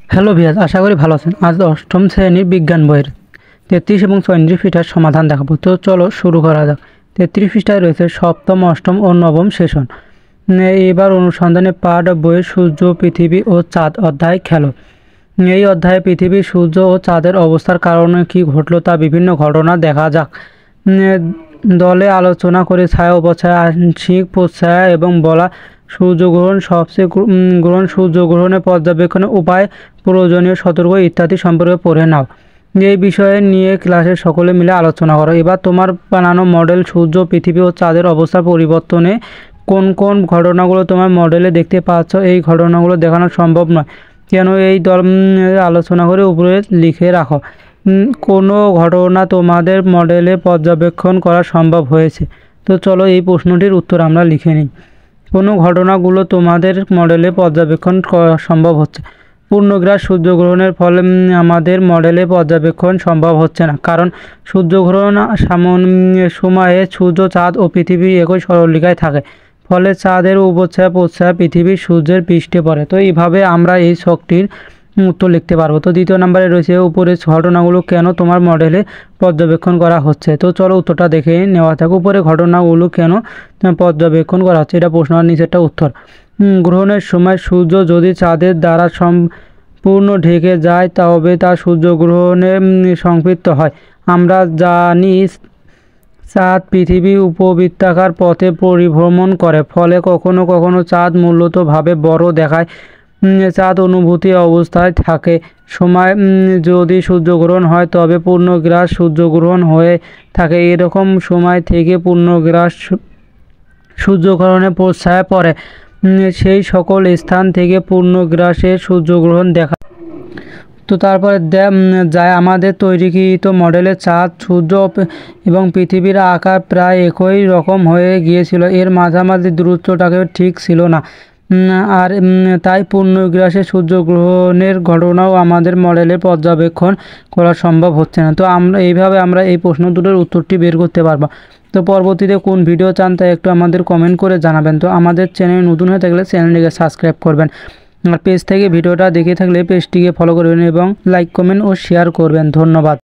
Hello ভিয়াস, আশা করি ভালো আছেন। আজ অষ্টম শ্রেণীর বিজ্ঞান বইয়ের 33 এবং 34 পৃষ্ঠার সমাধান দেখাবো। তো চলো শুরু করা যাক। 33 পৃষ্ঠায় রয়েছে সপ্তম, অষ্টম ও নবম সেশন। এবার অনুসন্ধানে পাঠ বইয়ের সূর্য, পৃথিবী ও চাঁদ অধ্যায় খেলো। এই অধ্যায়ে পৃথিবী, সূর্য ও চাঁদের অবস্থার কারণে কি ঘটলো তা বিভিন্ন ঘটনা দেখা যাক। দলে আলোচনা করে ছায়া, উপছায়া, আংশিক প্রচ্ছায়া এবং বলা, সূর্যগ্রহণ, সবচেয়ে গ্রহণ, সূর্যগ্রহণের পর্যবেক্ষণের উপায়, প্রয়োজনীয় সতর্ক ইত্যাদি সম্পর্কে পড়ে নাও। এই বিষয়ে নিয়ে ক্লাসে সকলে মিলে আলোচনা করো। এবার তোমার বানানো মডেল সূর্য, পৃথিবী ও চাঁদের অবস্থার পরিবর্তনে কোন কোন ঘটনাগুলো তোমার মডেলে দেখতে পাচ্ছ, এই ঘটনাগুলো দেখানো সম্ভব নয় কেন, এই দল আলোচনা করে উপরে লিখে রাখো। কোনো ঘটনা তোমাদের মডেলে পর্যবেক্ষণ করা সম্ভব হয়েছে। তো চলো এই প্রশ্নটির উত্তর আমরা লিখে নিই। কোনো ঘটনাগুলো তোমাদের মডেলে পর্যবেক্ষণ করা সম্ভব হচ্ছে। পূর্ণগ্রাস সূর্যগ্রহণের ফলে আমাদের মডেলে পর্যবেক্ষণ সম্ভব হচ্ছে না, কারণ সূর্যগ্রহণ সময়ে সূর্য, চাঁদ ও পৃথিবী একই সরলরেখায় থাকে, ফলে চাঁদের উপছায়া প্রচ্ছায়া পৃথিবীর সূর্যের পৃষ্ঠে পড়ে। তো এইভাবে আমরা এই ছকটির উত্তর লিখতে পারবো। তো দ্বিতীয় নম্বরে রয়েছে উপরের ঘটনাগুলো কেন তোমার মডেলে পর্যবেক্ষণ করা হচ্ছে। তো চলো উত্তরটা দেখে নেওয়া থাক। উপরে ঘটনাগুলো কেন পর্যবেক্ষণ করা হচ্ছে, এটা প্রশ্ন, আর নিচেরটা উত্তর। গ্রহণের সময় সূর্য যদি চাঁদের দ্বারা সম্পূর্ণ ঢেকে যায় তবে তা সূর্যগ্রহণে সংপৃক্ত হয়। আমরা জানি চাঁদ পৃথিবী উপবৃত্তাকার পথে পরিভ্রমণ করে, ফলে কখনো কখনো চাঁদ মূলতভাবে বড় দেখায়। চাঁদ অনুভূতি অবস্থায় থাকে সময় যদি সূর্যগ্রহণ হয় তবে পূর্ণগ্রাস সূর্যগ্রহণ হয়ে থাকে। এরকম সময় থেকে পূর্ণগ্রাস সূর্যগ্রহণে ছায়া পড়ে, সেই সকল স্থান থেকে পূর্ণগ্রাসে সূর্যগ্রহণ দেখা। তো তারপরে যায় আমাদের তৈরিকৃত মডেলে চাঁদ, সূর্য এবং পৃথিবীর আকার প্রায় একই রকম হয়ে গিয়েছিল, এর মাঝামাঝি দূরত্বটাকেও ঠিক ছিল না, আর তাই পূর্ণগ্রাসে সূর্যগ্রহণের ঘটনাও আমাদের মডেলে পর্যবেক্ষণ করা সম্ভব হচ্ছে না। তো এইভাবে আমরা এই প্রশ্ন দুটোর উত্তরটি বের করতে পারবো। তো পরবর্তীতে কোন ভিডিও চান তা একটু আমাদের কমেন্ট করে জানাবেন। তো আমাদের চ্যানেল নতুন হয়ে থাকলে চ্যানেলটিকে সাবস্ক্রাইব করবেন, আর পেজ থেকে ভিডিওটা দেখে থাকলে পেজটিকে ফলো করবেন এবং লাইক, কমেন্ট ও শেয়ার করবেন। ধন্যবাদ।